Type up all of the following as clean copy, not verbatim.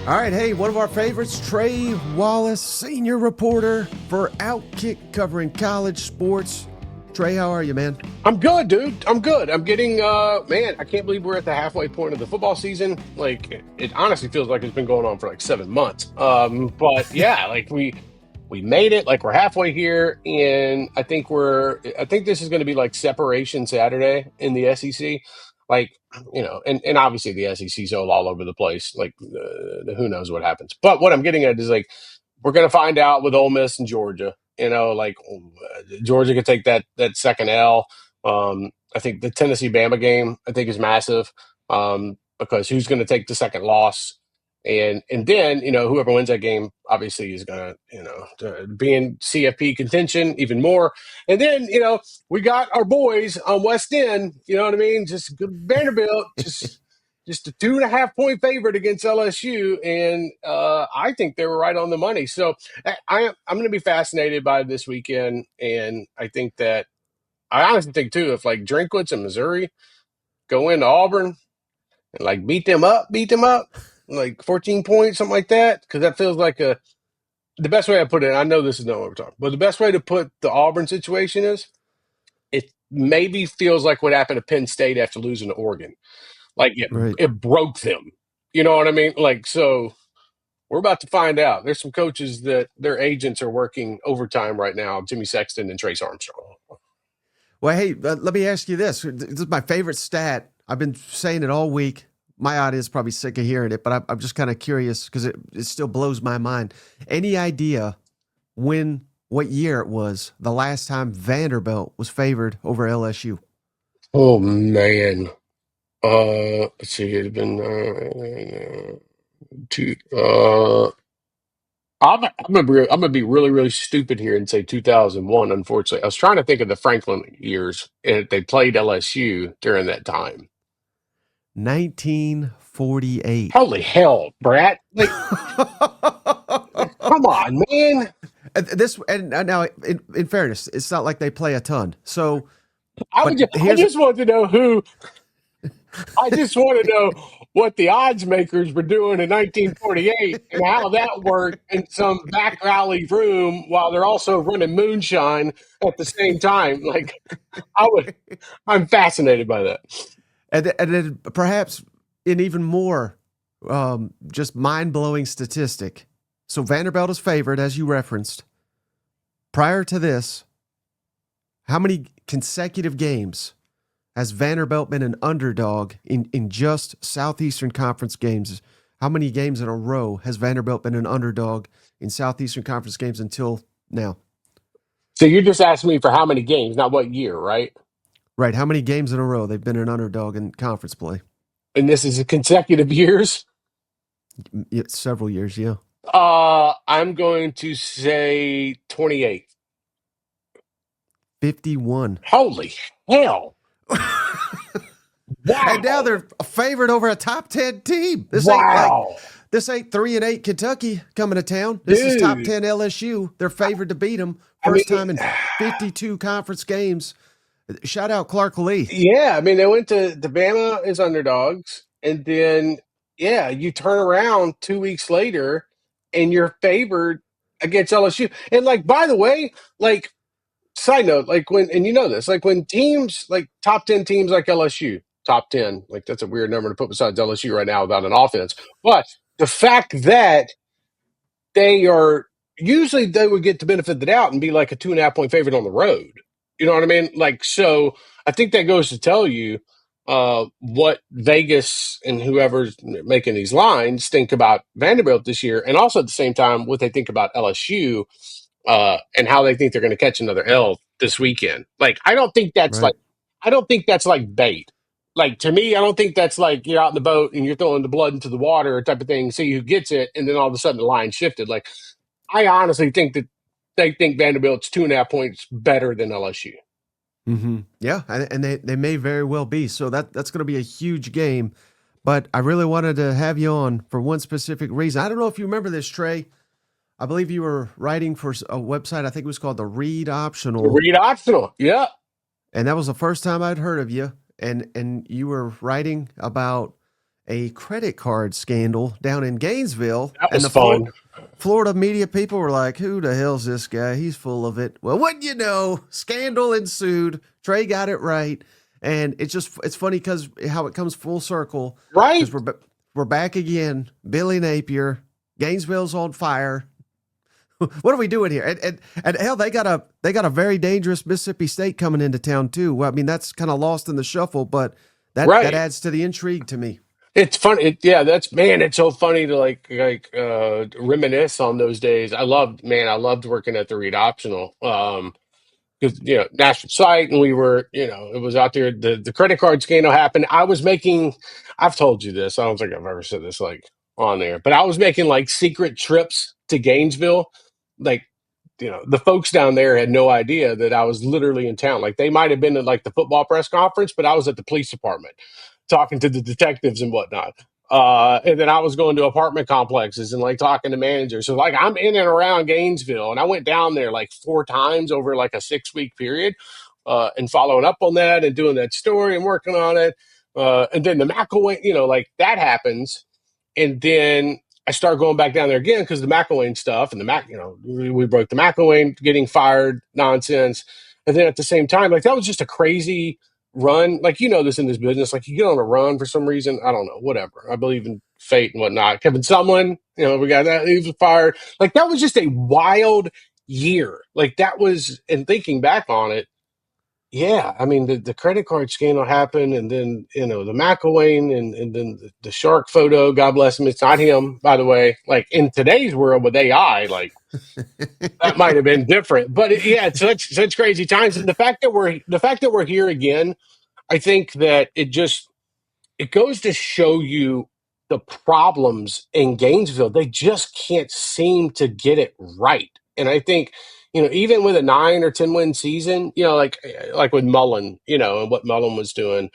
All right, hey, one of our favorites, Trey Wallace, senior reporter for Outkick covering college sports. Trey, how are you, man? I'm good, dude. I'm good. I'm getting, man, I can't believe we're at the halfway point of the football season. Like, it honestly feels like it's been going on for like 7 months. But yeah, like we made it. Like we're halfway here, and I think this is going to be like separation Saturday in the SEC. Like, and obviously the SEC's all over the place. Like, who knows what happens? But what I'm getting at is like we're going to find out with Ole Miss and Georgia. Like Georgia could take that second L. I think the Tennessee Bama game I think is massive because who's going to take the second loss, and then whoever wins that game obviously is going to be in CFP contention even more. And then we got our boys on West End. You know what I mean? Just Vanderbilt just a 2.5 point favorite against LSU, and I think they were right on the money. So I'm going to be fascinated by this weekend, and I honestly think too if like Drinkwitz and Missouri go into Auburn and like beat them up, like 14 points, something like that, because that feels like the best way I put it. I know this is not what we're talking, but the best way to put the Auburn situation is it maybe feels like what happened to Penn State after losing to Oregon. Like Right. it broke them. You know what I mean? Like, so we're about to find out. There's some coaches that their agents are working overtime right now, Jimmy Sexton and Trace Armstrong. Well, hey, let me ask you this. This is my favorite stat. I've been saying it all week. My audience is probably sick of hearing it, but I'm just kind of curious because it still blows my mind. Any idea what year it was the last time Vanderbilt was favored over LSU? Oh man. Let's see, it'd been two. I'm gonna be really really stupid here and say 2001. Unfortunately, I was trying to think of the Franklin years, and they played LSU during that time. 1948. Holy hell, Brat! Like, come on, man. And now, in fairness, it's not like they play a ton. So, but I here's just want to know who. I just want to know what the odds makers were doing in 1948 and how that worked in some back alley room while they're also running moonshine at the same time. Like, I would, I'm fascinated by that. and then perhaps an even more just mind blowing statistic. So Vanderbilt is favored, as you referenced. Prior to this, how many consecutive games has Vanderbilt been an underdog in just Southeastern Conference games? How many games in a row has Vanderbilt been an underdog in Southeastern Conference games until now? So you just asked me for how many games, not what year, right? Right. How many games in a row they've been an underdog in conference play? And this is consecutive years. Several years, yeah. I'm going to say 28. 51. Holy hell! And now Wow! they're favored over a top 10 team. Wow, This ain't 3-8 Kentucky coming to town. This is top dude. 10 LSU. They're favored to beat them. I mean, First time in 52 conference games. Shout out Clark Lee. yeah, I mean, they went to Bama as underdogs, and then yeah, you turn around 2 weeks later, and you're favored against LSU. And like, by the way, like side note, like when and you know this, like when teams like top 10 teams like LSU, top 10, like that's a weird number to put besides LSU right now without an offense. But the fact that they are usually they would get the benefit of the doubt and be like a 2.5 point favorite on the road. You know what I mean? Like, so I think that goes to tell you what Vegas and whoever's making these lines think about Vanderbilt this year, and also at the same time what they think about LSU and how they think they're going to catch another L this weekend. Like, Right. I don't think that's like bait. Like to me, I don't think that's like you're out in the boat and you're throwing the blood into the water type of thing. See who gets it, and then all of a sudden the line shifted. Like I honestly think that they think Vanderbilt's 2.5 points better than LSU. Yeah, and they may very well be. So that's going to be a huge game. But I really wanted to have you on for one specific reason. I don't know if you remember this, Trey. I believe you were writing for a website. I think it was called the Read Optional. Read optional, yeah. And that was the first time I'd heard of you. And you were writing about a credit card scandal down in Gainesville, That and was the fun. Florida media people were like, "Who the hell's this guy? He's full of it." Well, wouldn't you know? Scandal ensued. Trey got it right, and it's funny because how it comes full circle because Right? we're back again. Billy Napier, Gainesville's on fire. What are we doing here? And hell, they got a very dangerous Mississippi State coming into town too. Well, I mean that's kind of lost in the shuffle, but that Right. adds to the intrigue to me. It's funny. Yeah, that's man. It's so funny to reminisce on those days. I loved working at the Read Optional. Because national site, and we were, it was out there. The credit card scandal happened. I was making. I've told you this. I don't think I've ever said this like on there, but I was making like secret trips to Gainesville, like the folks down there had no idea that I was literally in town. Like they might have been at like the football press conference, but I was at the police department talking to the detectives and whatnot. And then I was going to apartment complexes and like talking to managers. So like I'm in and around Gainesville, and I went down there like 4 times over like a 6 week period, and following up on that and doing that story and working on it. And then the McElwain, like that happens, and then I started going back down there again because the McElwain stuff and we broke the McElwain getting fired nonsense. And then at the same time, like that was just a crazy run. Like, this in this business, like you get on a run for some reason. I don't know, whatever. I believe in fate and whatnot. Kevin Sumlin, we got that. He was fired. Like that was just a wild year. Like that was, and thinking back on it, yeah, I mean the credit card scandal happened, and then the McElwain, and then the shark photo. God bless him. It's not him, by the way. Like in today's world with AI, like that might have been different. But yeah, it's such crazy times, and the fact that we're here again, I think that it goes to show you the problems in Gainesville. They just can't seem to get it right. And I think, even with a 9 or 10 win season, like with Mullen, and what Mullen was doing.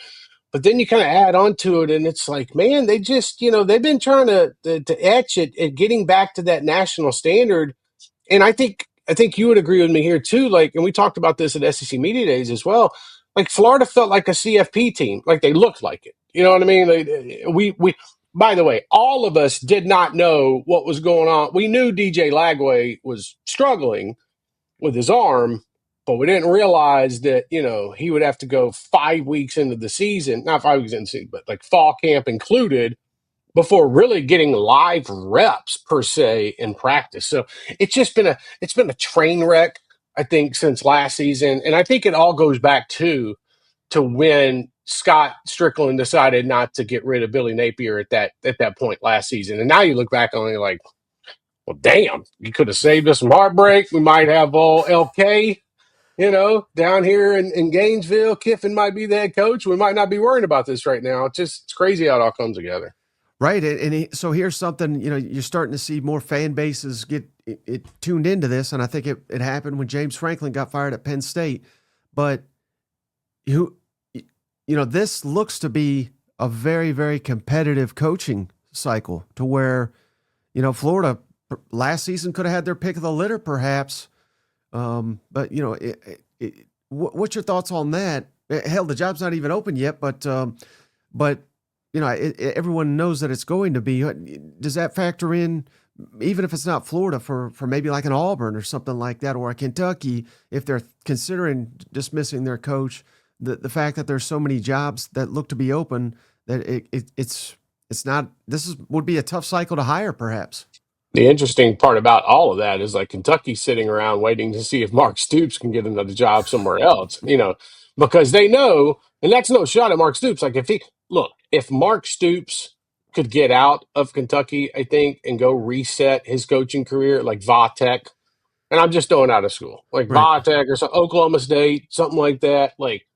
But then you kind of add on to it, and it's like, man, they just, they've been trying to etch at getting back to that national standard. And I think you would agree with me here too. Like, and we talked about this at SEC Media Days as well. Like Florida felt like a CFP team. Like they looked like it. You know what I mean? We. By the way, all of us did not know what was going on. We knew DJ Lagway was struggling with his arm, but we didn't realize that he would have to go 5 weeks into the season, not 5 weeks into the season, but like fall camp included, before really getting live reps per se in practice. So it's been a train wreck, I think, since last season. And I think it all goes back to when Scott Strickland decided not to get rid of Billy Napier at that point last season. And now you look back on it like, well, damn, you could have saved us some heartbreak. We might have all LK, down here in Gainesville. Kiffin might be the head coach. We might not be worrying about this right now. It's crazy how it all comes together. Right. So here's something, you're starting to see more fan bases get it tuned into this. And I think it happened when James Franklin got fired at Penn State. But this looks to be a very, very competitive coaching cycle to where, Florida last season could have had their pick of the litter, perhaps. But, what's your thoughts on that? Hell, the job's not even open yet, but everyone knows that it's going to be. Does that factor in, even if it's not Florida, for maybe like an Auburn or something like that, or a Kentucky, if they're considering dismissing their coach, the fact that there's so many jobs that look to be open, that it's not. Would be a tough cycle to hire, perhaps. The interesting part about all of that is like Kentucky's sitting around waiting to see if Mark Stoops can get another job somewhere else, because they know, and that's no shot at Mark Stoops. Like if Mark Stoops could get out of Kentucky, I think, and go reset his coaching career like Vatek, and I'm just throwing out of school, like Right. Vatek or some Oklahoma State, something like that. Like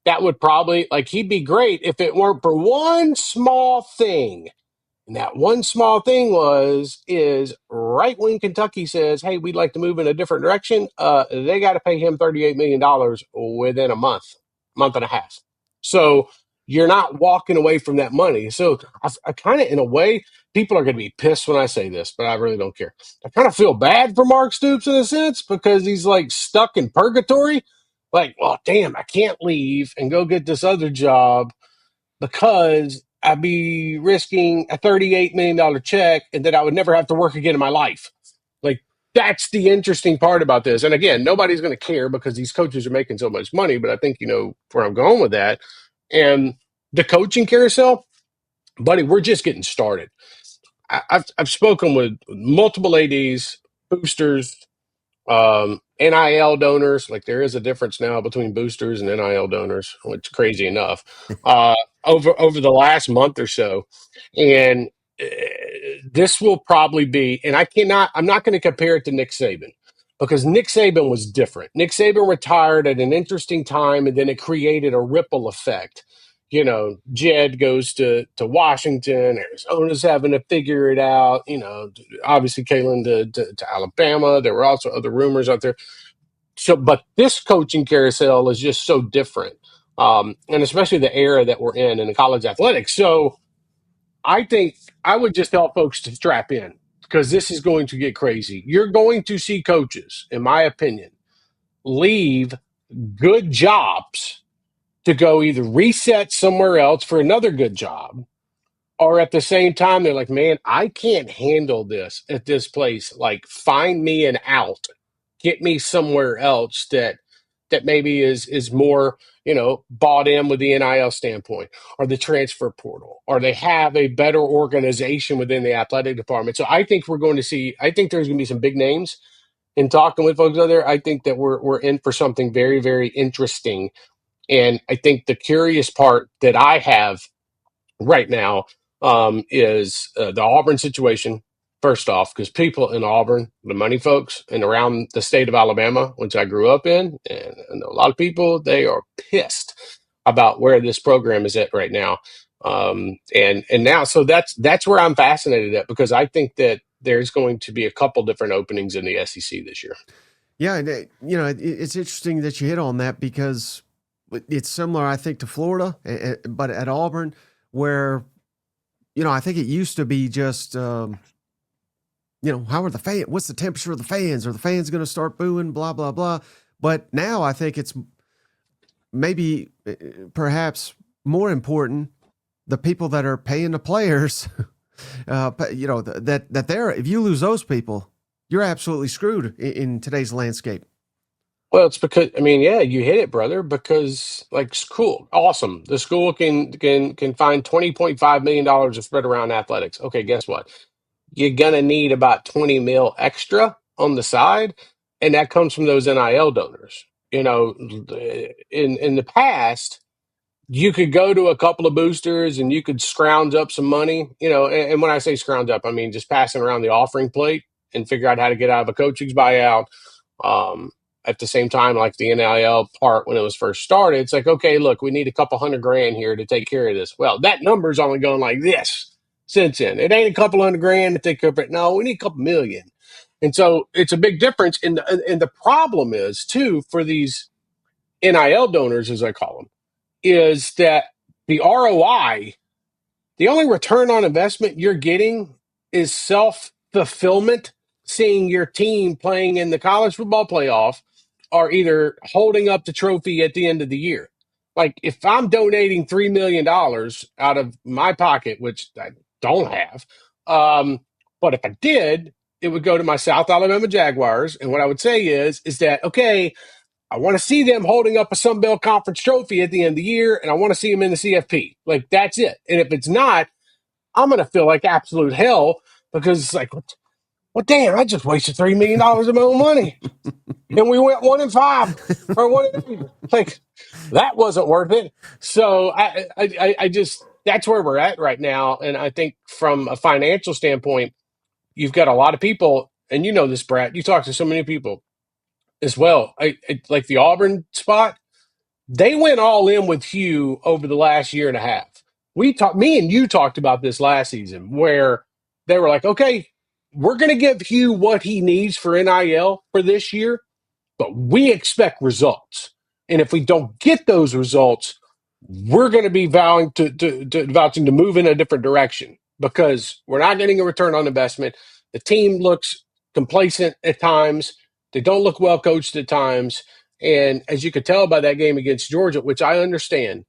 that would probably like he'd be great if it weren't for one small thing. And that one small thing is right when Kentucky says, "Hey, we'd like to move in a different direction," they got to pay him $38 million within a month and a half. So you're not walking away from that money. So I kind of, in a way, people are going to be pissed when I say this, but I really don't care. I kind of feel bad for Mark Stoops in a sense because he's like stuck in purgatory. Like, well, damn, I can't leave and go get this other job because I'd be risking a $38 million check and that I would never have to work again in my life. Like, that's the interesting part about this. And again, nobody's going to care because these coaches are making so much money, but I think you know where I'm going with that. And the coaching carousel, buddy, we're just getting started. I've spoken with multiple ADs, boosters, NIL donors. Like there is a difference now between boosters and NIL donors, which is crazy enough. Over the last month or so, and this will probably be. And I'm not going to compare it to Nick Saban because Nick Saban was different. Nick Saban retired at an interesting time, and then it created a ripple effect. You know, Jed goes to Washington, Arizona's having to figure it out. You know, obviously Kalen to Alabama. There were also other rumors out there. So, but this coaching carousel is just so different, and especially the era that we're in college athletics. So, I think I would just tell folks to strap in because this is going to get crazy. You're going to see coaches, in my opinion, leave good jobs to go either reset somewhere else for another good job, or at the same time, they're like, man, I can't handle this at this place. Like, find me an out, get me somewhere else that maybe is more, you know, bought in with the NIL standpoint or the transfer portal, or they have a better organization within the athletic department. So I think we're going to see. I think there's going to be some big names. In talking with folks out there, I think that we're in for something very, very interesting. And I think the curious part that I have right now is the Auburn situation. First off, because people in Auburn, the money folks, and around the state of Alabama, which I grew up in, and I know a lot of people, they are pissed about where this program is at right now. And now, so that's where I'm fascinated at because I think that there's going to be a couple different openings in the SEC this year. Yeah, and you know, it's interesting that you hit on that because it's similar, I think, to Florida, but at Auburn, where you know, I think it used to be just, you know, how are the fans? What's the temperature of the fans? Are the fans going to start booing? Blah blah blah. But now I think it's maybe, perhaps more important, the people that are paying the players. You know that they're, if you lose those people, you're absolutely screwed in today's landscape. Well, it's because I mean, yeah, you hit it, brother. Because like, cool, awesome. The school can find $20.5 million to spread around athletics. Okay, guess what? You're gonna need about 20 mil extra on the side, and that comes from those NIL donors. You know, in the past, you could go to a couple of boosters and you could scrounge up some money. You know, and when I say scrounge up, I mean just passing around the offering plate and figure out how to get out of a coaching's buyout. Um, at the same time, like the NIL part when it was first started, it's like, okay, look, we need a couple $100,000 here to take care of this. Well, that number's only going like this since then. It ain't a couple $100,000 to take care of it. No, we need a couple million. And so it's a big difference. And the problem is too for these NIL donors, as I call them, is that the ROI, the only return on investment you're getting is self fulfillment, seeing your team playing in the college football playoff or either holding up the trophy at the end of the year. Like if I'm donating $3 million out of my pocket, which I don't have, but if I did, it would go to my South Alabama Jaguars. And what I would say is that, okay, I want to see them holding up a Sun Belt Conference trophy at the end of the year, and I want to see them in the CFP. Like, that's it. And if it's not, I'm going to feel like absolute hell because it's like, well, damn, I just wasted $3 million of my own money. And we went 1-5 or 1-8. Like, that wasn't worth it. So I just, that's where we're at right now. And I think from a financial standpoint, you've got a lot of people, and you know this, Brad, you talk to so many people as well. Like the Auburn spot, they went all in with Hugh over the last year and a half. Me and you talked about this last season where they were like, okay, we're going to give Hugh what he needs for NIL for this year, but we expect results. And if we don't get those results, we're going to be vouching to move in a different direction because we're not getting a return on investment. The team looks complacent at times. They don't look well coached at times. And as you could tell by that game against Georgia, which I understand,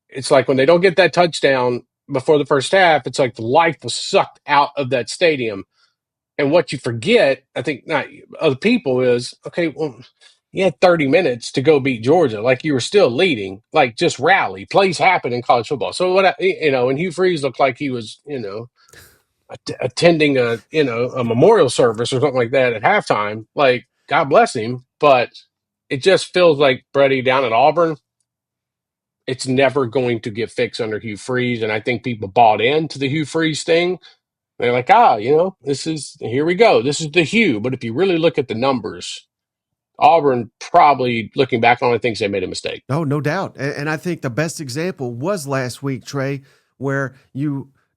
it's like when they don't get that touchdown, before the first half, it's like the life was sucked out of that stadium. And what you forget, I think, not other people, is okay. Well, you had 30 minutes to go beat Georgia. Like, you were still leading. Like, just rally. Plays happen in college football. So and Hugh Freeze looked like he was, attending a memorial service or something like that at halftime. Like, God bless him, but it just feels like Freddie down at Auburn. It's never going to get fixed under Hugh Freeze, and I think people bought into the Hugh Freeze thing. They're like, here we go. This is the Hugh. But if you really look at the numbers, Auburn probably, looking back on it, thinks they made a mistake. Oh, no doubt. And I think the best example was last week, Trey, where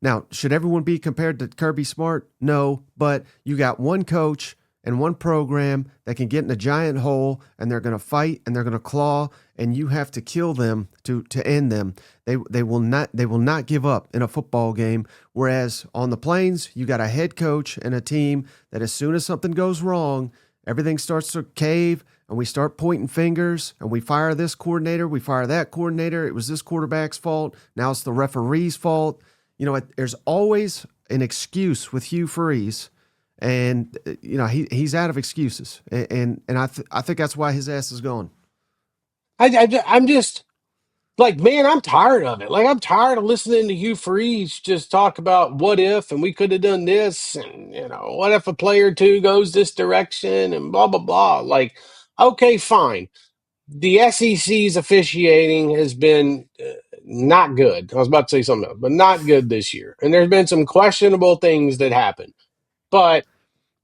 now, should everyone be compared to Kirby Smart? No, but you got one coach and one program that can get in a giant hole, and they're going to fight and they're going to claw, and you have to kill them to end them. They will not give up in a football game. Whereas on the Plains, you got a head coach and a team that as soon as something goes wrong, everything starts to cave, and we start pointing fingers, and we fire this coordinator, we fire that coordinator. It was this quarterback's fault. Now it's the referee's fault. There's always an excuse with Hugh Freeze, and he's out of excuses, and I think that's why his ass is gone. I'm just like, man, I'm tired of it. Like, I'm tired of listening to Hugh Freeze just talk about what if, and we could have done this, and what if a player or two goes this direction, and blah blah blah. Like, okay, fine. The SEC's officiating has been not good. I was about to say something else, but not good this year. And there's been some questionable things that happen. But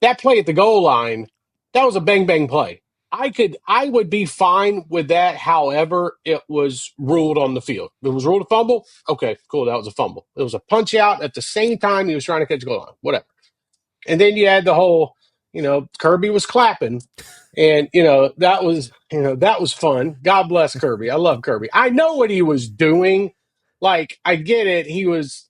that play at the goal line, that was a bang bang play. I would be fine with that. However, it was ruled on the field. It was ruled a fumble. Okay, cool. That was a fumble. It was a punch out at the same time he was trying to catch a goal line. Whatever. And then you had the whole, Kirby was clapping, and that was fun. God bless Kirby. I love Kirby. I know what he was doing. Like, I get it. He was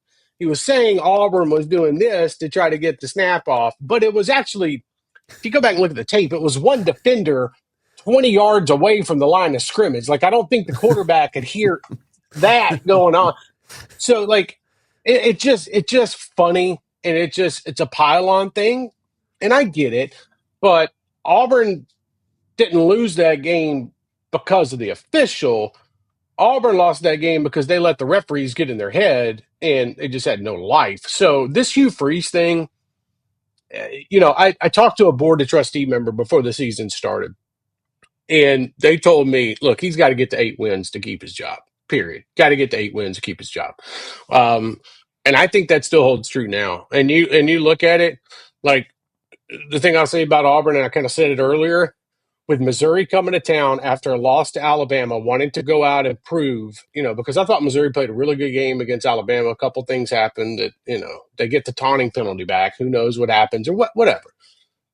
saying Auburn was doing this to try to get the snap off, but it was actually, if you go back and look at the tape, it was one defender 20 yards away from the line of scrimmage. Like, I don't think the quarterback could hear that going on. So, like, it's just funny, and it's a pylon thing, and I get it, but Auburn didn't lose that game because of the official. Auburn lost that game because they let the referees get in their head, and they just had no life. So this Hugh Freeze thing, I talked to a board of trustee member before the season started, and they told me, look, he's got to get to 8 wins to keep his job. Period. Got to get to 8 wins to keep his job. And I think that still holds true now. And you look at it, like, the thing I'll say about Auburn, and I kind of said it earlier, with Missouri coming to town after a loss to Alabama, wanting to go out and prove, because I thought Missouri played a really good game against Alabama. A couple things happened that, they get the taunting penalty back. Who knows what happens, or whatever.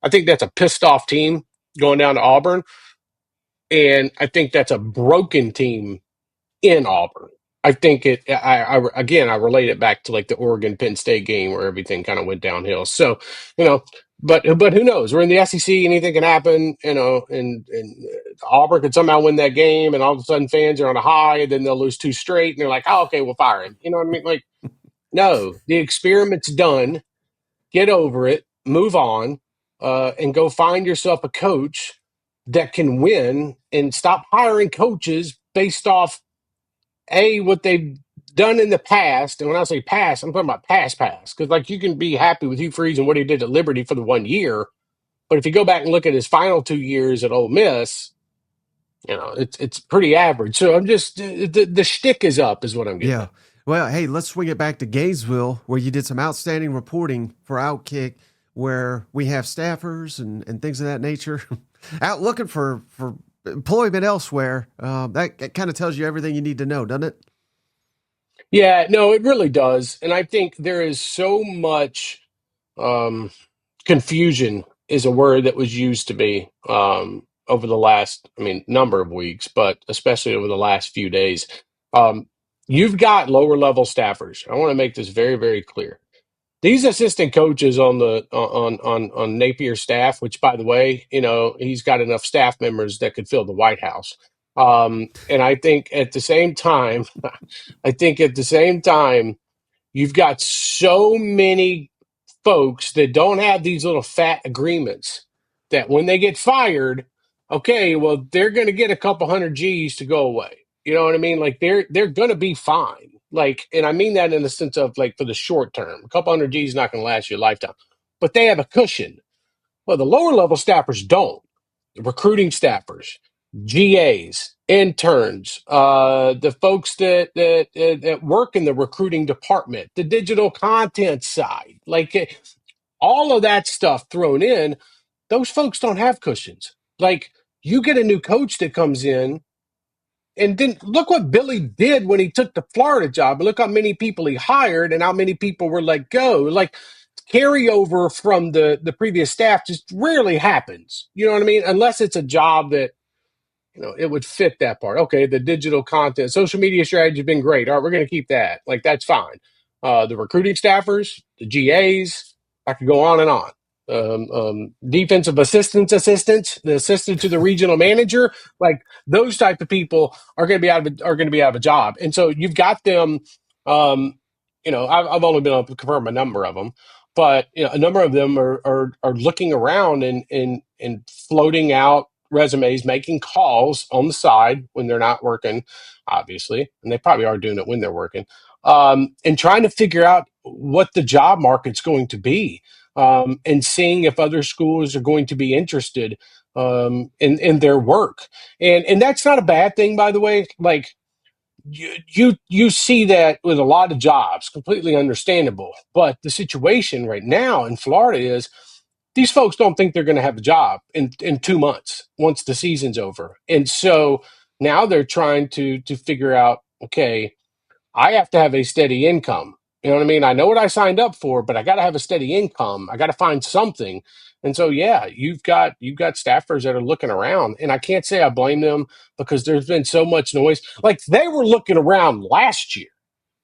I think that's a pissed off team going down to Auburn. And I think that's a broken team in Auburn. I think I relate it back to like the Oregon Penn State game where everything kind of went downhill. So, but who knows? We're in the SEC, anything can happen, and Auburn could somehow win that game, and all of a sudden fans are on a high, and then they'll lose 2 straight, and they're like, oh, okay, we'll fire him. You know what I mean? Like, no, the experiment's done. Get over it, move on, and go find yourself a coach that can win, and stop hiring coaches based off what they've done in the past. And when I say past, I'm talking about past. Because, like, you can be happy with Hugh Freeze and what he did at Liberty for the 1 year, but if you go back and look at his final 2 years at Ole Miss, it's pretty average. So I'm just the shtick is up, is what I'm getting. Yeah. Well, hey, let's swing it back to Gainesville, where you did some outstanding reporting for Outkick, where we have staffers and things of that nature out looking for employment elsewhere. That kind of tells you everything you need to know, doesn't it? Yeah, no, it really does. And I think there is so much confusion is a word that was used to me over the last, number of weeks, but especially over the last few days. Um, you've got lower level staffers. I want to make this very, very clear. These assistant coaches on the on Napier's staff, which, by the way, he's got enough staff members that could fill the White House. And I think at the same time, you've got so many folks that don't have these little fat agreements that when they get fired, okay, well, they're going to get a couple hundred G's to go away. You know what I mean? Like they're going to be fine. Like, and I mean that in the sense of like for the short term, a couple hundred G's is not going to last you a lifetime, but they have a cushion. Well, the lower level staffers don't. The recruiting staffers, GAs, interns, the folks that work in the recruiting department, the digital content side, like all of that stuff thrown in, those folks don't have cushions. Like you get a new coach that comes in, and then look what Billy did when he took the Florida job. Look how many people he hired and how many people were let go. Like carryover from the previous staff just rarely happens. You know what I mean? Unless it's a job that it would fit that part. Okay, the digital content, social media strategy has been great. All right, we're going to keep that. Like, that's fine. The recruiting staffers, the GAs, I could go on and on. Defensive assistants, the assistant to the regional manager, like those type of people are going to be out of a job. And so you've got them. I've only been able to confirm a number of them, but a number of them are looking around and floating out resumes, making calls on the side when they're not working, obviously, and they probably are doing it when they're working, and trying to figure out what the job market's going to be, and seeing if other schools are going to be interested in their work. And that's not a bad thing, by the way. Like you see that with a lot of jobs, completely understandable. But the situation right now in Florida is these folks don't think they're going to have a job in 2 months once the season's over. And so now they're trying to figure out, okay, I have to have a steady income. You know what I mean? I know what I signed up for, but I got to have a steady income. I got to find something. And so, yeah, you've got staffers that are looking around, and I can't say I blame them because there's been so much noise. Like they were looking around last year,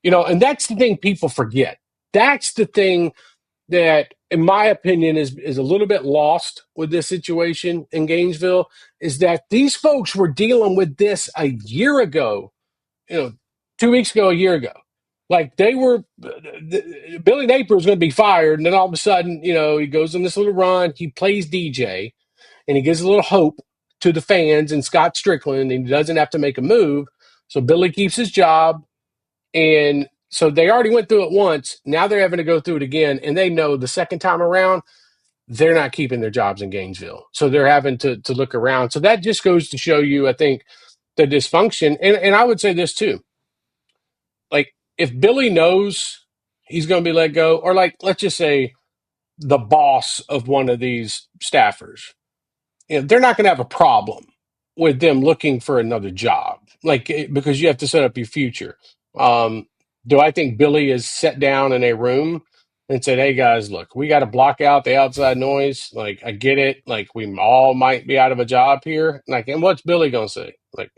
and that's the thing people forget. That's the thing that, in my opinion, is a little bit lost with this situation in Gainesville, is that these folks were dealing with this a year ago, 2 weeks ago, a year ago. Like they were, Billy Napier was going to be fired, and then all of a sudden, he goes on this little run. He plays DJ, and he gives a little hope to the fans and Scott Strickland, and he doesn't have to make a move. So Billy keeps his job, and so they already went through it once. Now they're having to go through it again, and they know the second time around they're not keeping their jobs in Gainesville, so they're having to look around. So that just goes to show you, I think, the dysfunction. And I would say this too. Like if Billy knows he's going to be let go, or like let's just say the boss of one of these staffers, they're not going to have a problem with them looking for another job, like because you have to set up your future. Do I think Billy is set down in a room and said, "Hey guys, look, we got to block out the outside noise. Like I get it. Like we all might be out of a job here. Like, and what's Billy going to say? Like,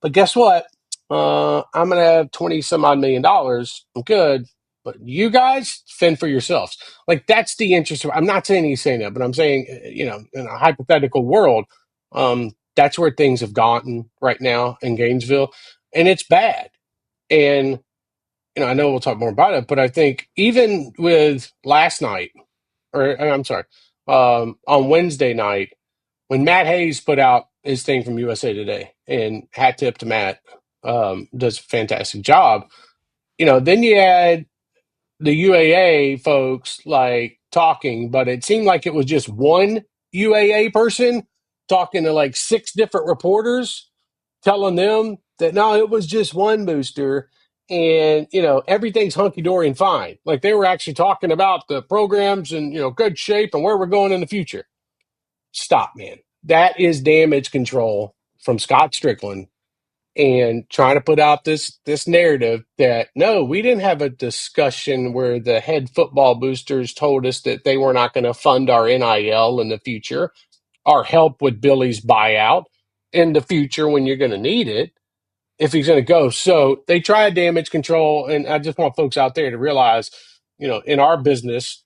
but guess what? I'm gonna have 20 some odd $1 million. I'm good. But you guys fend for yourselves. Like that's the interest. I'm not saying he's saying that, but I'm saying, in a hypothetical world, that's where things have gotten right now in Gainesville, and it's bad. And I know we'll talk more about it, but I think even with last night, or I'm sorry, on Wednesday night, when Matt Hayes put out his thing from USA Today, and hat tip to Matt, does a fantastic job. Then you had the UAA folks like talking, but it seemed like it was just one UAA person talking to like six different reporters, telling them that no, it was just one booster, and everything's hunky dory and fine. Like they were actually talking about the programs and good shape and where we're going in the future. Stop, man. That is damage control from Scott Strickland, and trying to put out this narrative that no, we didn't have a discussion where the head football boosters told us that they were not going to fund our NIL in the future, our help with Billy's buyout in the future when you're going to need it if he's going to go. So they try damage control, and I just want folks out there to realize, in our business,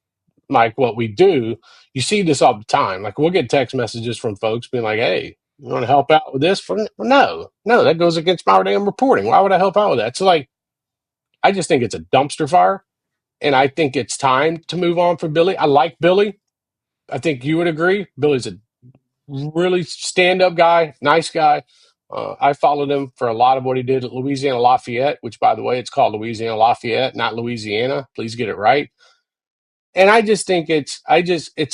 like what we do, you see this all the time. Like we'll get text messages from folks being like, "Hey, you want to help out with this?" No, that goes against my damn reporting. Why would I help out with that? So like, I just think it's a dumpster fire. and I think it's time to move on from Billy. I like Billy. I think you would agree. Billy's a really stand-up guy, nice guy. I followed him for a lot of what he did at Louisiana Lafayette, which, by the way, it's called Louisiana Lafayette, not Louisiana. Please get it right. And I just think it's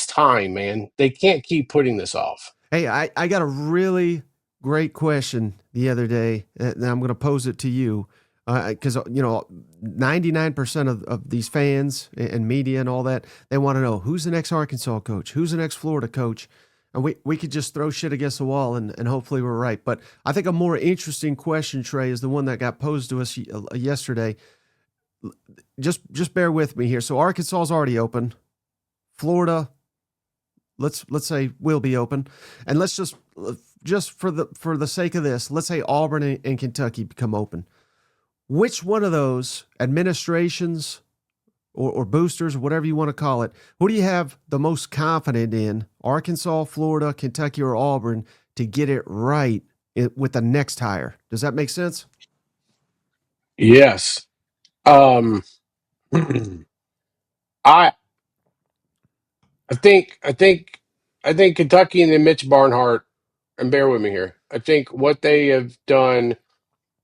time, man. They can't keep putting this off. Hey, I got a really great question the other day, and I'm going to pose it to you. Because, 99% of these fans and media and all that, they want to know who's the next Arkansas coach, who's the next Florida coach. And we could just throw shit against the wall and hopefully we're right. But I think a more interesting question, Trey, is the one that got posed to us yesterday. Just bear with me here. So Arkansas is already open. Florida, let's say will be open, and let's just for the sake of this, let's say Auburn and Kentucky become open. Which one of those administrations or boosters, or whatever you want to call it, who do you have the most confident in? Arkansas, Florida, Kentucky, or Auburn to get it right with the next hire? Does that make sense? Yes. Um, I I think I think I think Kentucky and then Mitch Barnhart, and bear with me here. I think what they have done,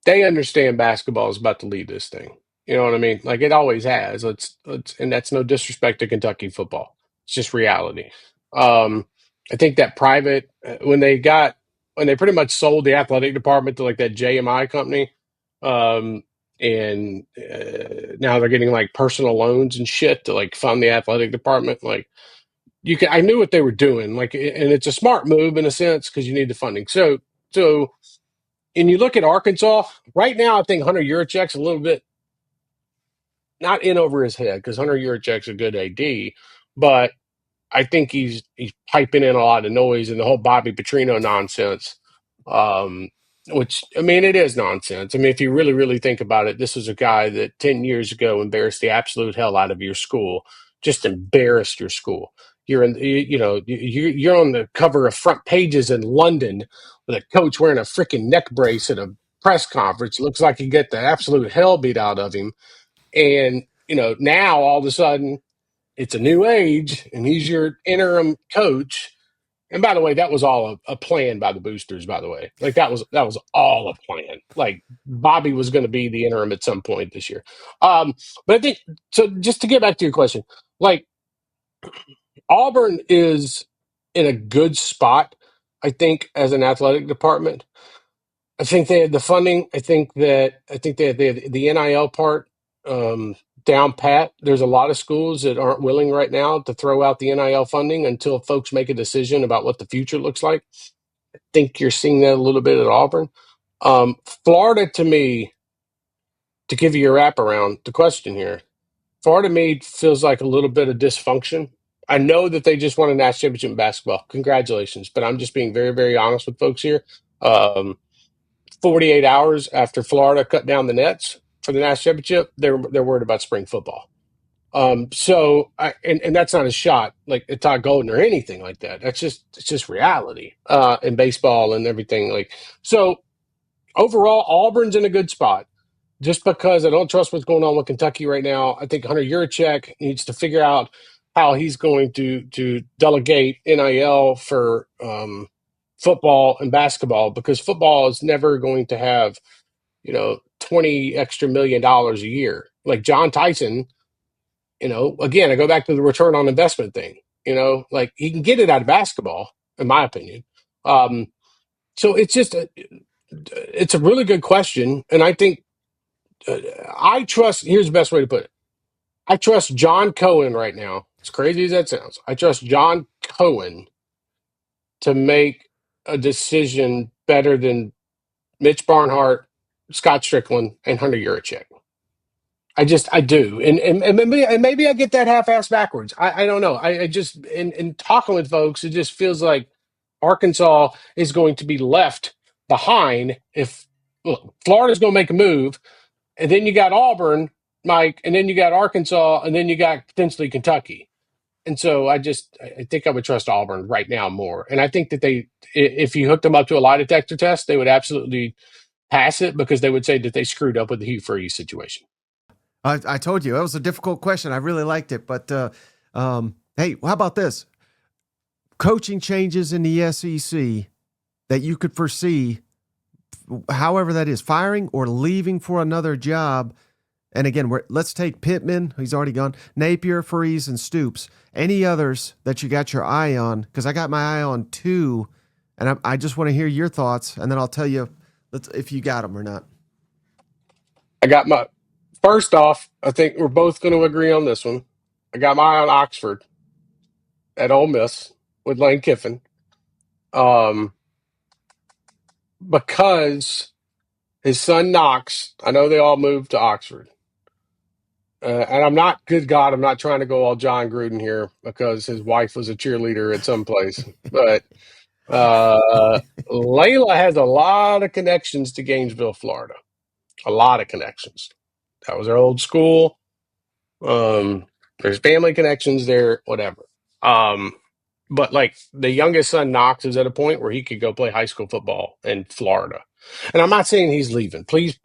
they understand basketball is about to lead this thing. You know what I mean? Like it always has. And that's no disrespect to Kentucky football. It's just reality. I think that private when they pretty much sold the athletic department to like that JMI company, um, and now they're getting like personal loans and shit to like fund the athletic department. Like I knew what they were doing. Like, and it's a smart move in a sense because you need the funding. So and you look at Arkansas right now. I think Hunter Yurachek's a little bit not in over his head because Hunter Yurachek's a good AD, but I think he's piping in a lot of noise and the whole Bobby Petrino nonsense. Um, which I mean, it is nonsense. I mean, if you really, really think about it, this was a guy that 10 years ago embarrassed the absolute hell out of your school, just embarrassed your school. You're on the cover of front pages in London with a coach wearing a freaking neck brace at a press conference. It looks like he get the absolute hell beat out of him. And, now all of a sudden it's a new age and he's your interim coach. And by the way, that was all a plan by the boosters, by the way. Like that was all a plan. Like Bobby was going to be the interim at some point this year. But I think so just to get back to your question, like Auburn is in a good spot, I think, as an athletic department. I think they had the funding. I think they had the NIL part down pat. There's a lot of schools that aren't willing right now to throw out the NIL funding until folks make a decision about what the future looks like. I think you're seeing that a little bit at Auburn. Florida, to me, to give you your wrap around the question here, Florida to me feels like a little bit of dysfunction. I know that they just won a national championship in basketball. Congratulations. But I'm just being very, very honest with folks here. Um, 48 hours after Florida cut down the nets for the national championship, they're worried about spring football. And that's not a shot like at Todd Golden or anything like that. It's just reality in baseball and everything. Like so, overall, Auburn's in a good spot. Just because I don't trust what's going on with Kentucky right now, I think Hunter Yurachek needs to figure out how he's going to delegate NIL for football and basketball because football is never going to have 20 extra $1 million a year. Like John Tyson, again, I go back to the return on investment thing. Like he can get it out of basketball, in my opinion. So it's a really good question, and I think I trust. Here's the best way to put it: I trust John Cohen right now. As crazy as that sounds, I trust John Cohen to make a decision better than Mitch Barnhart, Scott Strickland, and Hunter Yurachek. I do, and maybe I get that half-ass backwards. I don't know. I just in talking with folks, it just feels like Arkansas is going to be left behind if look, Florida's going to make a move, and then you got Auburn, Mike, and then you got Arkansas, and then you got potentially Kentucky. And so I think I would trust Auburn right now more. And I think that if you hooked them up to a lie detector test, they would absolutely pass it because they would say that they screwed up with the Hugh Freeze situation. I told you that was a difficult question. I really liked it, but hey, how about this? Coaching changes in the SEC that you could foresee, however that is, firing or leaving for another job. And again, let's take Pittman, he's already gone, Napier, Freeze, and Stoops. Any others that you got your eye on? Because I got my eye on two, and I just want to hear your thoughts, and then I'll tell you if you got them or not. I got my first off. I think we're both going to agree on this one. I got my eye on Oxford at Ole Miss with Lane Kiffin, um, because his son Knox. I know they all moved to Oxford, and I'm not. Good God, I'm not trying to go all John Gruden here because his wife was a cheerleader at some place, but Layla has a lot of connections to Gainesville, Florida. A lot of connections. That was her old school. There's family connections there, whatever. Um, but like the youngest son, Knox, is at a point where he could go play high school football in Florida. And I'm not saying he's leaving. Please,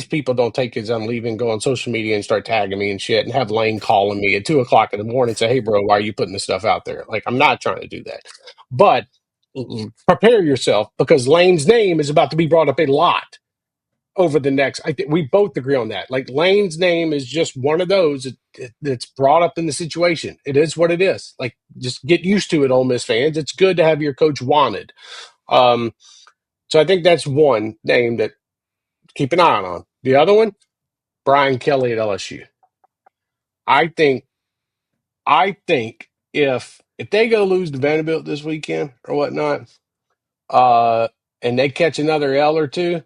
people don't take his I'm leaving, go on social media and start tagging me and shit and have Lane calling me at 2 o'clock in the morning and say, hey, bro, why are you putting this stuff out there? Like, I'm not trying to do that. But prepare yourself because Lane's name is about to be brought up a lot over the next. I think we both agree on that. Like Lane's name is just one of those that's brought up in the situation. It is what it is. Like just get used to it, Ole Miss fans. It's good to have your coach wanted. Um, so I think that's one name that keep an eye on. The other one, Brian Kelly at LSU. I think if they go lose to Vanderbilt this weekend or whatnot, uh, and they catch another L or two,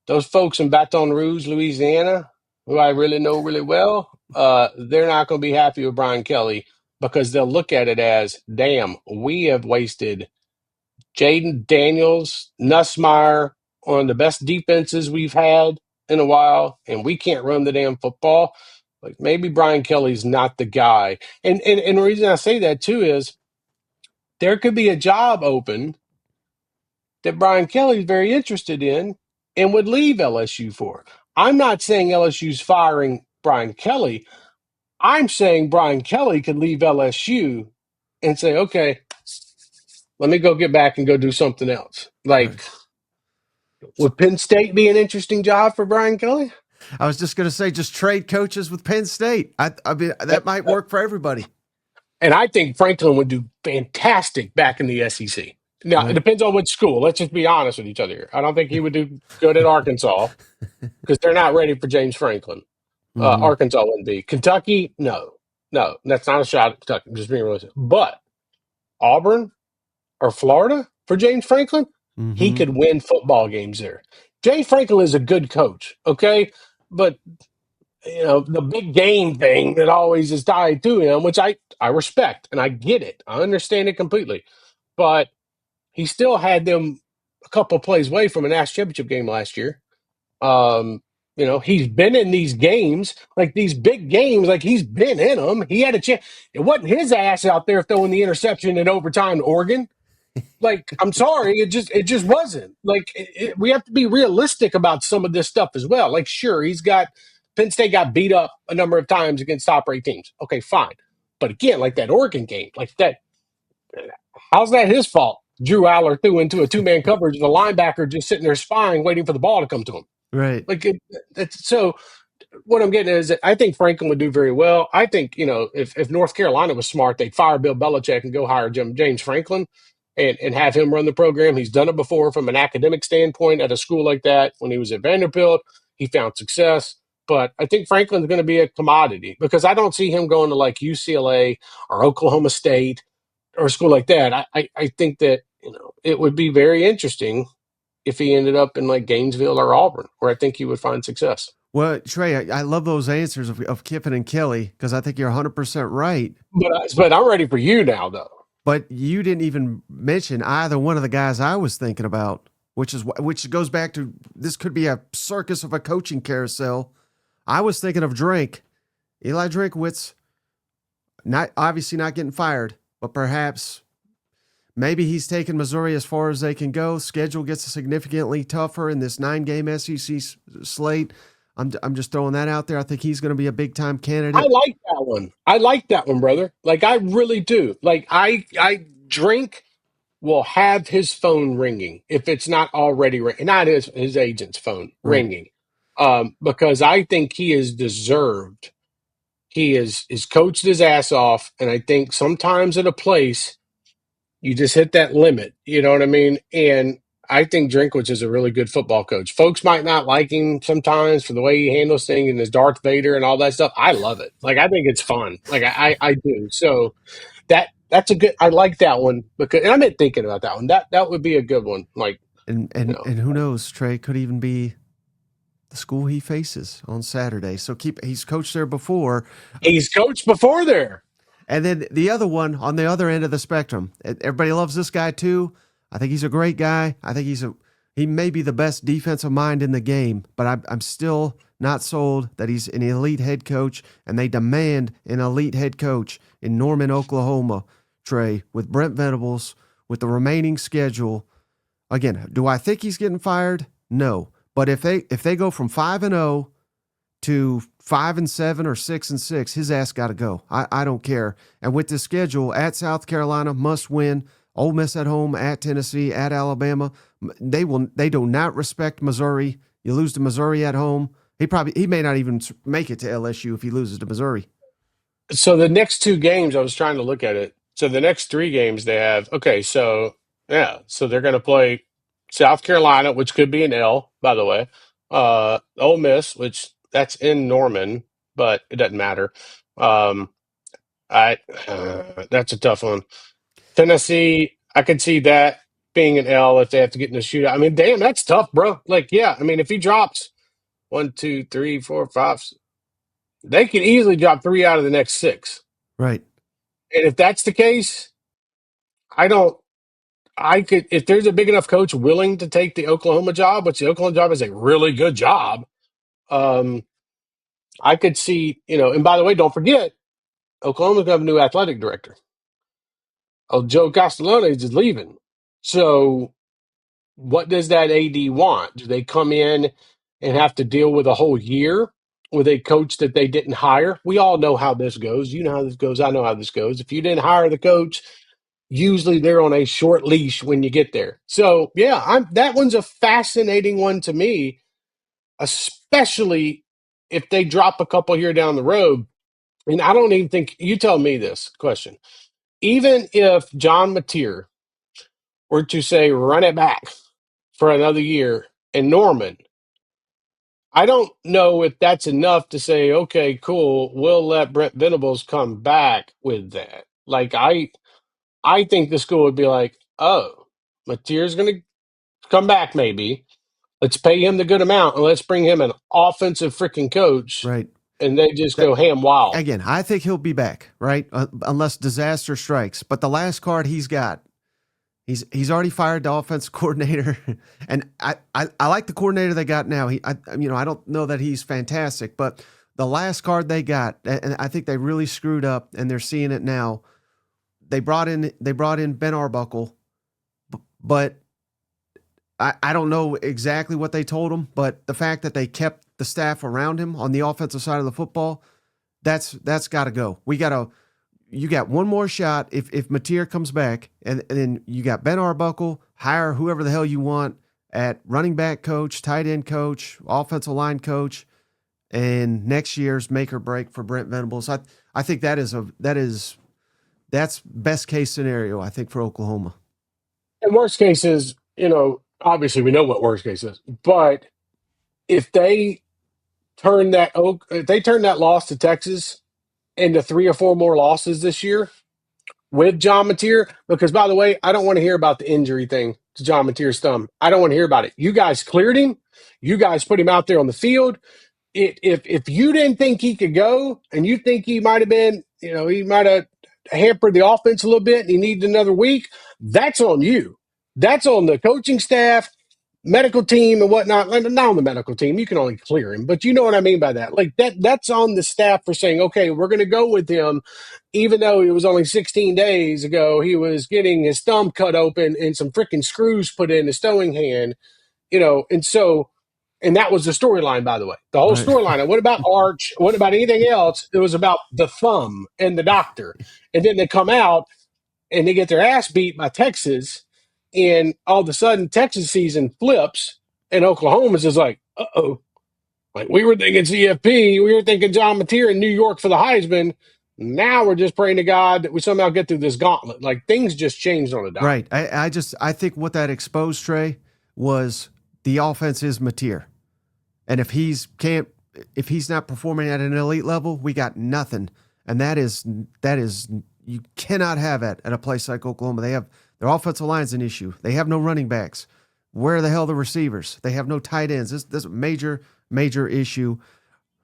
those folks in Baton Rouge, Louisiana, who I really know really well, they're not going to be happy with Brian Kelly because they'll look at it as, damn, we have wasted Jaden Daniels, Nussmeyer, one of the best defenses we've had in a while, and we can't run the damn football. Like maybe Brian Kelly's not the guy. And the reason I say that too is there could be a job open that Brian Kelly's very interested in and would leave LSU for. I'm not saying LSU's firing Brian Kelly. I'm saying Brian Kelly could leave LSU and say, okay, let me go get back and go do something else. Right. Like, would Penn State be an interesting job for Brian Kelly? I was just going to say, just trade coaches with Penn State. I mean, that might work for everybody. And I think Franklin would do fantastic back in the SEC. Now, it Right. depends on which school. Let's just be honest with each other here. I don't think he would do good at Arkansas because they're not ready for James Franklin. Mm-hmm. Arkansas wouldn't be. Kentucky, no, that's not a shot at Kentucky. I'm just being realistic. But Auburn or Florida for James Franklin, he Mm-hmm. could win football games there. James Franklin is a good coach, okay, but the big game thing that always is tied to him, which I respect and I get it, I understand it completely, but he still had them a couple plays away from a national championship game last year. Um, he's been in these games, like these big games, like he's been in them. He had a chance. It wasn't his ass out there throwing the interception in overtime to Oregon. Like, I'm sorry, it just wasn't. Like, we have to be realistic about some of this stuff as well. Like, sure, Penn State got beat up a number of times against top-ranked teams. Okay, fine. But again, like that Oregon game, like that, how's that his fault? Drew Aller threw into a two-man coverage, and the linebacker just sitting there spying, waiting for the ball to come to him. Right. Like, it's so what I'm getting is that I think Franklin would do very well. I think, if North Carolina was smart, they'd fire Bill Belichick and go hire James Franklin and have him run the program. He's done it before from an academic standpoint at a school like that. When he was at Vanderbilt, he found success. But I think Franklin's going to be a commodity because I don't see him going to like UCLA or Oklahoma State or a school like that. I think that, it would be very interesting if he ended up in like Gainesville or Auburn, where I think he would find success. Well, Trey, I love those answers of Kiffin and Kelly because I think you're 100% right. But I'm ready for you now, though. But you didn't even mention either one of the guys I was thinking about, which goes back to this could be a circus of a coaching carousel. I was thinking of Eli Drinkwitz, not obviously not getting fired, but perhaps maybe he's taken Missouri as far as they can go. Schedule gets significantly tougher in this 9-game SEC slate. I'm just throwing that out there. I think he's going to be a big time I candidate. like that one. I like that one, brother. Like I really do. Like I drink will have his phone ringing if it's not already ringing, not his agent's phone Right. ringing, because I think he is deserved. He is coached his ass off, and I think sometimes at a place you just hit that limit. You know what I mean? And I think Drinkwitz is a really good football coach. Folks might not like him sometimes for the way he handles things and his Darth Vader and all that stuff. I love it. Like I think it's fun. Like I do. So that's a good. I like that one because, and I've been thinking about that one. That would be a good one. Like And you and know, and who knows, Trey could even be the school he faces on Saturday. So he's coached there before. he's coached before there. And then the other one on the other end of the spectrum, everybody loves this guy too. I think he's a great guy. I think he may be the best defensive mind in the game, but I'm still not sold that he's an elite head coach, and they demand an elite head coach in Norman, Oklahoma, Trey, with Brent Venables, with the remaining schedule. Again, do I think he's getting fired? No. But if they go from 5-0 to 5-7 or 6-6, his ass got to go. I don't care. And with the schedule at South Carolina, must win. Ole Miss at home, at Tennessee, at Alabama. They do not respect Missouri. You lose to Missouri at home. He may not even make it to LSU if he loses to Missouri. So the next two games, I was trying to look at it. So the next three games they have. Okay, so yeah, so they're going to play South Carolina, which could be an L, by the way. Ole Miss, which that's in Norman, but it doesn't matter. Um, I That's a tough one. Tennessee, I could see that being an L if they have to get in a shootout. I mean, damn, that's tough, bro. Like, yeah, I mean, if he drops one, two, three, four, five, they could easily drop three out of the next six. Right. And if that's the case, I don't. I could, if there's a big enough coach willing to take the Oklahoma job, which the Oklahoma job is a really good job. Um, I could see, and by the way, don't forget, Oklahoma's gonna have a new athletic director. Oh, Joe Castellano is just leaving. So what does that AD want? Do they come in and have to deal with a whole year with a coach that they didn't hire? We all know how this goes. You know how this goes. I know how this goes. If you didn't hire the coach, usually they're on a short leash when you get there. So yeah, that one's a fascinating one to me, especially if they drop a couple here down the road. And I don't even think you tell me this question. Even if John Mateer were to say run it back for another year in Norman, I don't know if that's enough to say, okay, cool, we'll let Brent Venables come back with that. Like I think the school would be like, oh, Mateer's going to come back maybe. Let's pay him the good amount and let's bring him an offensive freaking coach. Right. And they just That, go ham wild. again, I think he'll be back, right? Unless disaster strikes. But the last card he's got, he's already fired the offensive coordinator, and I like the coordinator they got now. I don't know that he's fantastic, but the last card they got, and I think they really screwed up, and they're seeing it now. They brought in Ben Arbuckle, but I don't know exactly what they told him, but the fact that they kept the staff around him on the offensive side of the football, that's got to go. You got one more shot if Mateer comes back, and then you got Ben Arbuckle, hire whoever the hell you want at running back coach, tight end coach, offensive line coach, and next year's make or break for Brent Venables. I think that's best case scenario, I think, for Oklahoma. And worst case is, obviously we know what worst case is, but if they if they turn that loss to Texas into three or four more losses this year with John Mateer, because by the way, I don't want to hear about the injury thing to John Mateer's thumb. I don't want to hear about it. You guys cleared him. You guys put him out there on the field. If you didn't think he could go and you think he might have been, he might have hampered the offense a little bit and he needed another week, that's on you. That's on the coaching staff, medical team and whatnot. Not on the medical team. You can only clear him, but you know what I mean by that. Like that's on the staff for saying, okay, we're going to go with him. Even though it was only 16 days ago, he was getting his thumb cut open and some freaking screws put in his throwing hand, and so And that was the storyline, by the way. The whole Right. storyline. And what about Arch? What about anything else? It was about the thumb and the doctor. And then they come out and they get their ass beat by Texas. And all of a sudden, Texas season flips, and Oklahoma's is like, uh-oh. Like, we were thinking CFP. We were thinking John Mateer in New York for the Heisman. Now we're just praying to God that we somehow get through this gauntlet. Like, things just changed on a dime. Right. I think what that exposed, Trey, was the offense is Mateer. And if he's not performing at an elite level, we got nothing. And that is you cannot have it at a place like Oklahoma. They have their offensive line's an issue. They have no running backs. Where the hell are the receivers? They have no tight ends. This is a major issue.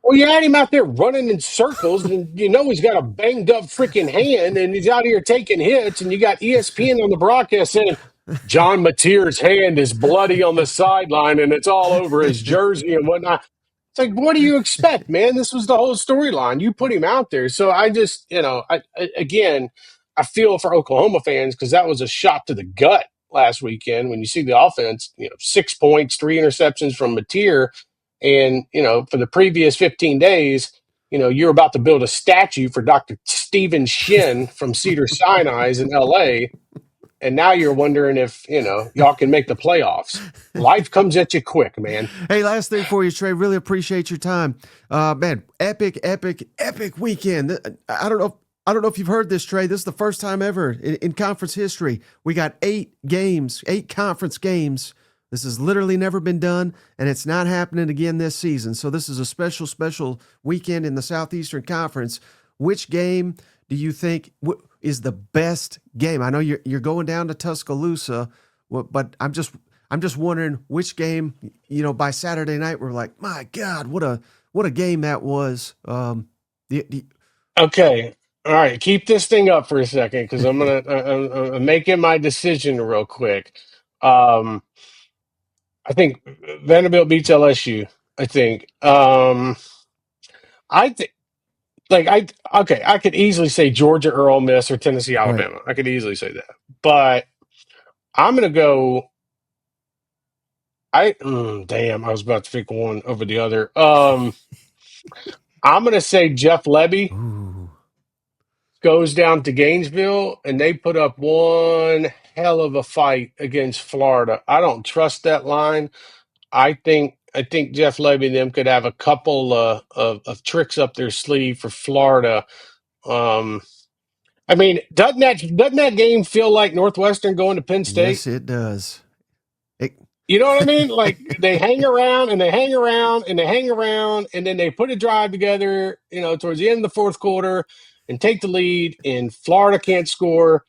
Well, you had him out there running in circles, and you know he's got a banged up freaking hand, and he's out here taking hits, and you got ESPN on the broadcast saying John Mateer's hand is bloody on the sideline, and it's all over his jersey and whatnot. It's like, what do you expect, man? This was the whole storyline. You put him out there. So I just, again, I feel for Oklahoma fans because that was a shot to the gut last weekend when you see the offense, 6 points, 3 interceptions from Mateer. And, for the previous 15 days, you're about to build a statue for Dr. Stephen Shin from Cedar Sinai's in LA. And now you're wondering if, y'all can make the playoffs. Life comes at you quick, man. Hey, last thing for you, Trey. Really appreciate your time. Man, epic weekend. I don't know if you've heard this, Trey. This is the first time ever in conference history. We got 8 conference games. This has literally never been done, and it's not happening again this season. So this is a special weekend in the Southeastern Conference. Which game do you think is the best game? I know you're going down to Tuscaloosa, but I'm just wondering which game, by Saturday night we're like, my God, what a game that was. Okay. All right. Keep this thing up for a second because I'm making my decision real quick. I think Vanderbilt beats LSU. I think. I think. I could easily say Georgia or Ole Miss or Tennessee, Right. Alabama. I could easily say that, but I'm gonna go. Damn, I was about to pick one over the other. I'm gonna say Jeff Lebby Ooh. goes down to Gainesville and they put up one hell of a fight against Florida. I don't trust that line. I think Jeff Lebby and them could have a couple of tricks up their sleeve for Florida. Um, I mean, doesn't that game feel like Northwestern going to Penn State? Yes, it does. It, You know what I mean? Like they hang around and they hang around and they hang around and then they put a drive together, towards the end of the fourth quarter and take the lead and Florida can't score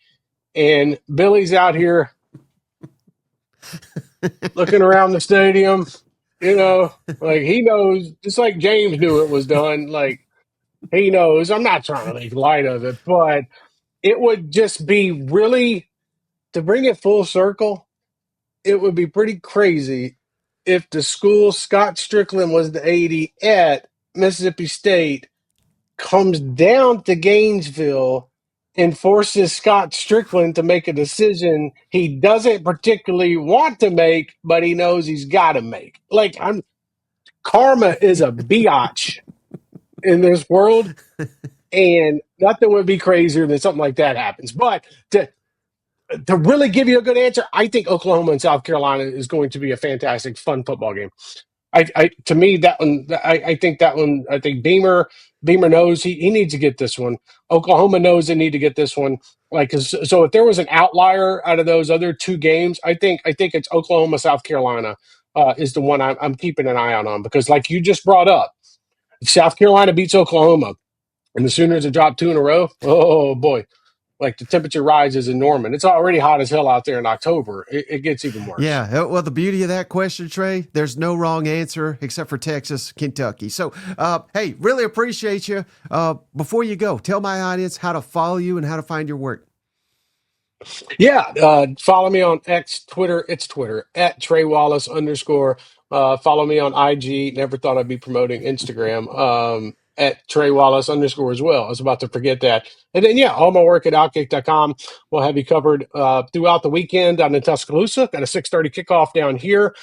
and Billy's out here looking around the stadium, like he knows, just like James knew it was done, like he knows. I'm not trying to make light of it, but it would just be really, to bring it full circle, it would be pretty crazy if the school Scott Strickland was the 80 at Mississippi State comes down to Gainesville and forces Scott Strickland to make a decision he doesn't particularly want to make, but he knows he's got to make. Like, karma is a biatch in this world, and nothing would be crazier than something like that happens. But to really give you a good answer, I think Oklahoma and South Carolina is going to be a fantastic, fun football game. To me, that one, I think that one, I think Beamer knows he needs to get this one. Oklahoma knows they need to get this one. So if there was an outlier out of those other 2 games, I think it's Oklahoma, South Carolina is the one I'm keeping an eye on because like you just brought up, if South Carolina beats Oklahoma and the Sooners have dropped 2 in a row, oh boy. Like the temperature rises in Norman. It's already hot as hell out there in October. It gets even worse. Yeah, well, the beauty of that question, Trey, there's no wrong answer except for Texas, Kentucky. So, hey, really appreciate you. Before you go, tell my audience how to follow you and how to find your work. Yeah, follow me on X, Twitter. It's Twitter at Trey Wallace _ follow me on IG. Never thought I'd be promoting Instagram. At Trey Wallace _ as well. I was about to forget that. And then, yeah, all my work at Outkick.com. We'll have you covered throughout the weekend down in Tuscaloosa. Got a 6:30 kickoff down here.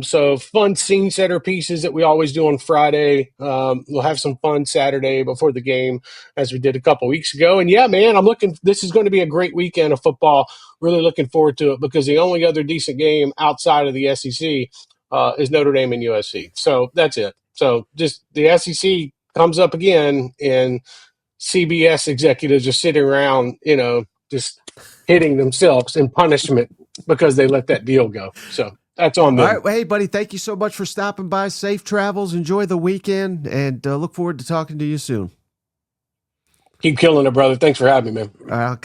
So fun scene setter pieces that we always do on Friday. We'll have some fun Saturday before the game, as we did a couple weeks ago. And yeah, man, this is going to be a great weekend of football. Really looking forward to it, because the only other decent game outside of the SEC is Notre Dame and USC. So that's it. So just the SEC comes up again, and CBS executives are sitting around, just hitting themselves in punishment because they let that deal go. So that's on All them. right. Well, hey, buddy, thank you so much for stopping by. Safe travels. Enjoy the weekend, and look forward to talking to you soon. Keep killing it, brother. Thanks for having me, man. I'll